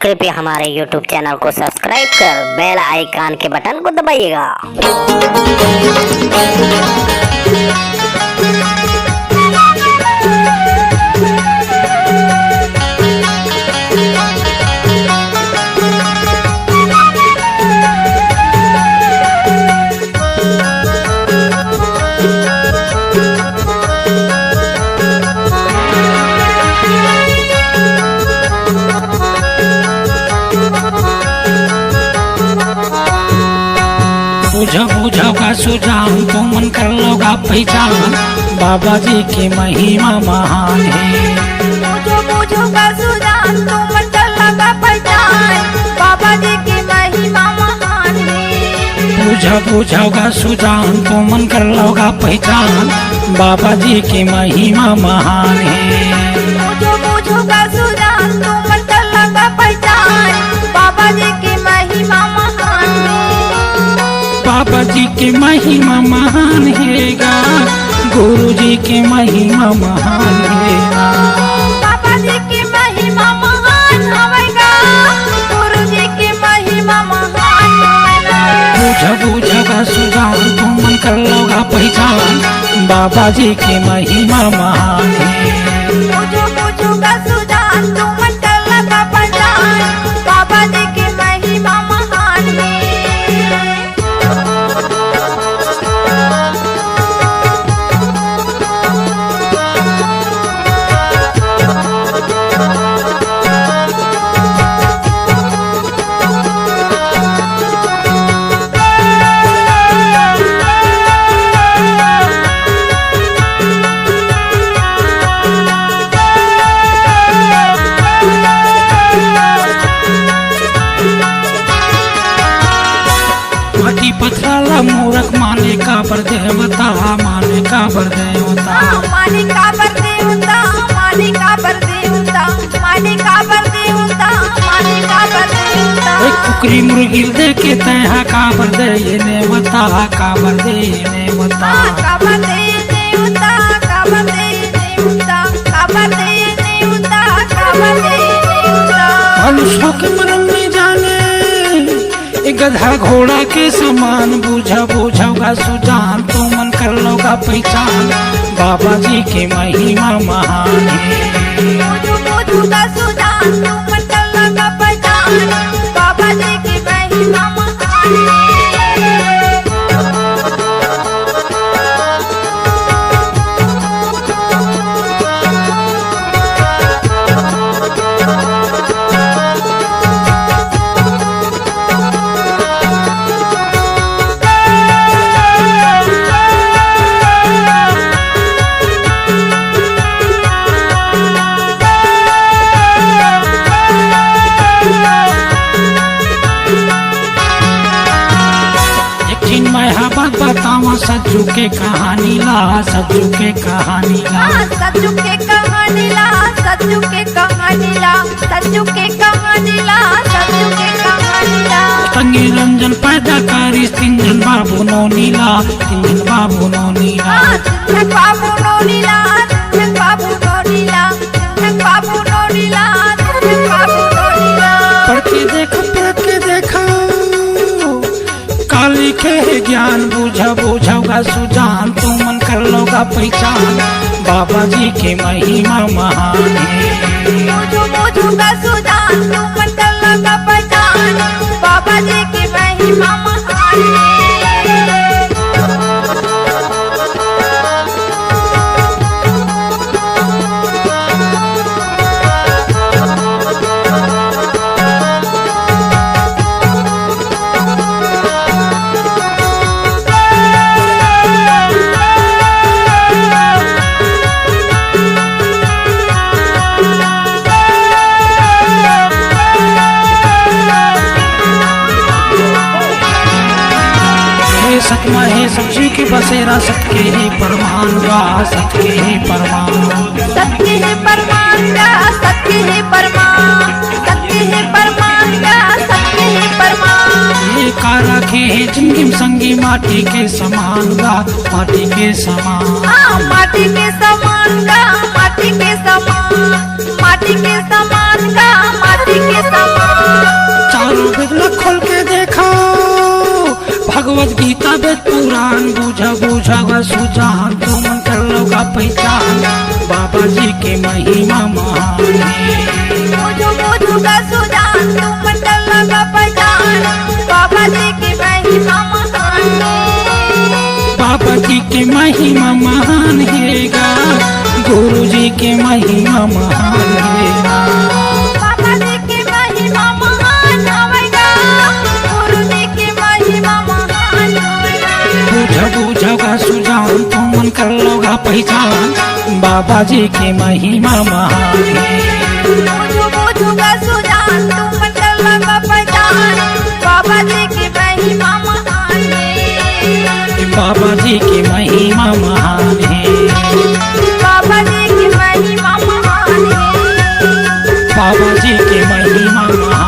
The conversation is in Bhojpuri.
कृपया हमारे YouTube चैनल को सब्सक्राइब कर बेल आइकन के बटन को दबाइएगा। बुझा सुजान तो मन कर लोगा पहचान, बाबा जी की महिमा महान है। बुझो का सुजान तो मन कर लोगा पहचान, बाबा जी की महिमा महान है। बुझा सुजान तो मन कर लोगा पहचान, बाबा जी की महिमा महान है। बुझो का सुजान तो मन कर लोगा पहचान, बाबा जी की महिमा महान है। बाबा जी की महिमा महान हैगा, गुरु जी की महिमा महान हैगा। बाबा जी की महिमा महान होगा, गुरु जी की महिमा महान होगा। बुझा का सुजान तो मन कर लोगा पहचान, बाबा जी की महिमा महान है। बुझो का सुजान तो मन कर लोगा पहचान, बाबा जी की महिमा महान है। पथराला मूरख माने का बर देवता, माने का बर देवता, माने का बर देवता, माने का बर देवता, माने का बर देवता, माने का बर देवता। एक कुकरी मुर्गी दे के तहा का बर दे ये नेवता, का बर दे ये नेवता, का बर दे देवता, का बर दे देवता, का बर दे देवता, का बर दे देवता। मनुष्य के मन में जाने गधा घोड़ा के समान, बुझा सुजान तो मन कर लोगा पहचान, बाबा जी की महिमा महान है। बुझो का सुजान तो मन कर लोगा पहचान, बाबा जी की महिमा महान है। बतावा सज्जू के कहानी ला, सज्जू के कहानी ला, सज्जू के कहानी ला, सज्जू के कहानी ला, सज्जू के कहानी ला, सज्जू के कहानी ला। तंगी रंजन पैदा करी तिंजन बाबू नो नीला, तिंजन बाबू नो नीला, तिंजन बाबू नो नीला, तिंजन बाबू नो नीला, तिंजन बाबू नो नीला, तिंजन बाबू नो नीला। पढ़ के देखो काली के ज्ञान, बुझा सुजान तो मन कर लोगा पहचान, बाबा जी की महिमा महान है। बुझो का सुजान तो मन कर लोगा पहचान, बाबा जी की महिमा महान है। सतमा है सब्जी की बसेरा, सत्य ही परमान गा, सत्य ही परमान, सत्य है परमान का, सत्य है परमान, सत्य है परमान का, सत्य है परमान। ये कारा के जिंदगी संगी माटी के समान गा, माटी के समान, माटी के समान का, माटी के समान, माटी के समान का, माटी के समान। बुझावा सुजान तो मन कर लोगा पहचान बाबा जी के महिमा महान है। बुझूगा सुजान तुम मन कर लोगा पहचान बाबा जी की महिमा महान है। बाबा जी के महिमा महान हैगा गुरु जी के महिमा महान हैगा। बाबा जी की महिमा महान होगा गुरु जी की महिमा महान होगा। बुझागा सुजान तो मन कर लोगा पहचान बाबा जी के महिमा महान है। बुझूगा सुजान तुम मन कर लोगा पहचान बाबा जी की महिमा महान है। बाबा जी की महिमा महान है। बाबा जी की महिमा महान है। बाबा जी की महिमा महान